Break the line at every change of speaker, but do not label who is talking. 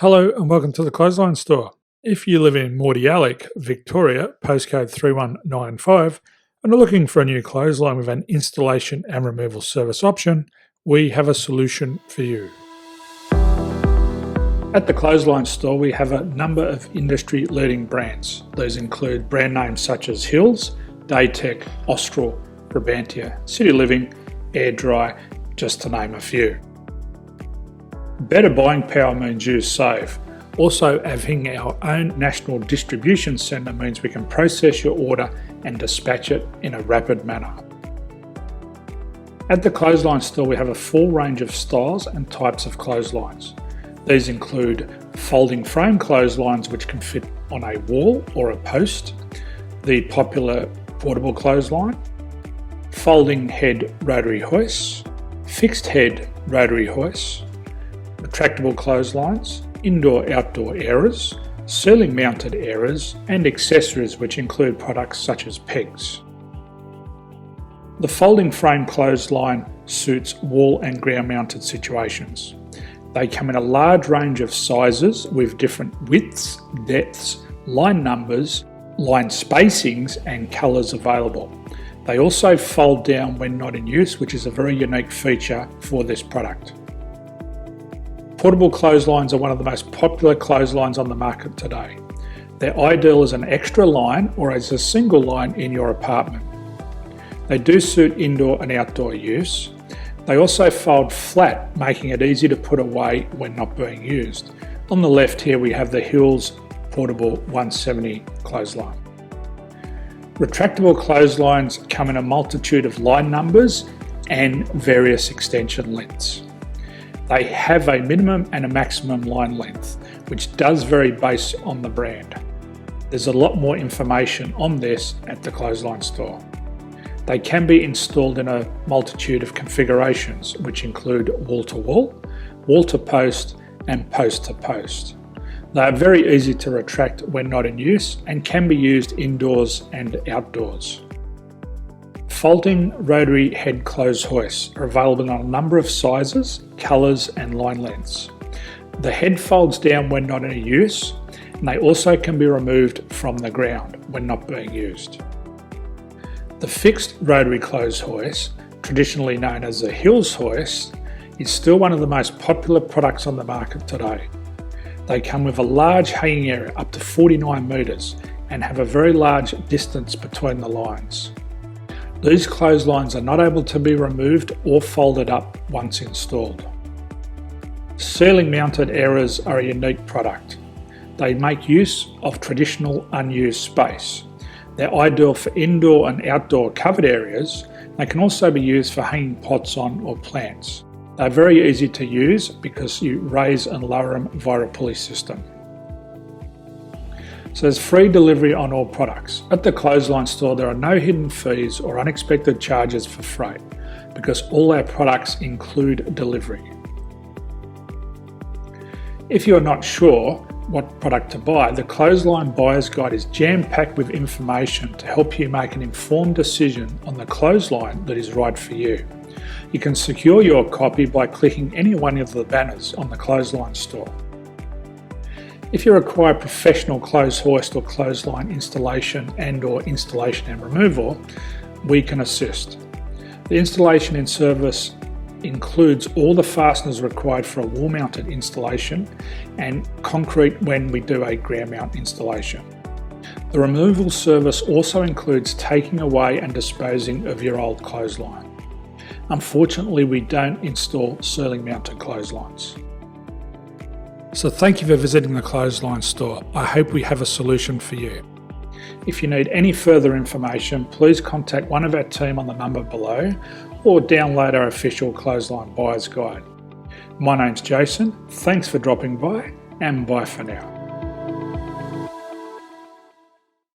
Hello and welcome to the Clothesline Store. If you live in Mordialloc, Victoria, postcode 3195, and are looking for a new clothesline with an installation and removal service option, we have a solution for you. At the Clothesline Store, we have a number of industry-leading brands. These include brand names such as Hills, Daytech, Austral, Brabantia, City Living, Air Dry, just to name a few. Better buying power means you save. Also, having our own national distribution centre means we can process your order and dispatch it in a rapid manner. At the Clothesline Store, we have a full range of styles and types of clotheslines. These include folding frame clotheslines which can fit on a wall or a post, the popular portable clothesline, folding head rotary hoists, fixed head rotary hoists, retractable clotheslines, indoor-outdoor airers, ceiling-mounted airers, and accessories which include products such as pegs. The folding frame clothesline suits wall and ground-mounted situations. They come in a large range of sizes with different widths, depths, line numbers, line spacings, and colours available. They also fold down when not in use, which is a very unique feature for this product. Portable clotheslines are one of the most popular clotheslines on the market today. They're ideal as an extra line or as a single line in your apartment. They do suit indoor and outdoor use. They also fold flat, making it easy to put away when not being used. On the left here we have the Hills Portable 170 clothesline. Retractable clotheslines come in a multitude of line numbers and various extension lengths. They have a minimum and a maximum line length, which does vary based on the brand. There's a lot more information on this at the Clothesline Store. They can be installed in a multitude of configurations, which include wall-to-wall, wall-to-post, and post-to-post. They are very easy to retract when not in use and can be used indoors and outdoors. Folding rotary head clothes hoists are available in a number of sizes, colours and line lengths. The head folds down when not in use, and they also can be removed from the ground when not being used. The fixed rotary clothes hoist, traditionally known as the Hills hoist, is still one of the most popular products on the market today. They come with a large hanging area up to 49 metres and have a very large distance between the lines. These clotheslines are not able to be removed or folded up once installed. Ceiling mounted airers are a unique product. They make use of traditional unused space. They're ideal for indoor and outdoor covered areas. They can also be used for hanging pots on or plants. They're very easy to use because you raise and lower them via a pulley system. So there's free delivery on all products. At the Clothesline Store, there are no hidden fees or unexpected charges for freight because all our products include delivery. If you're not sure what product to buy, the Clothesline Buyer's Guide is jam-packed with information to help you make an informed decision on the clothesline that is right for you. You can secure your copy by clicking any one of the banners on the Clothesline Store. If you require professional clothes hoist or clothesline installation and/or installation and removal, we can assist. The installation and service includes all the fasteners required for a wall-mounted installation and concrete when we do a ground mount installation. The removal service also includes taking away and disposing of your old clothesline. Unfortunately, we don't install ceiling-mounted clotheslines. So thank you for visiting the Clothesline Store. I hope we have a solution for you. If you need any further information, please contact one of our team on the number below or download our official Clothesline Buyer's Guide. My name's Jason, thanks for dropping by and bye for now.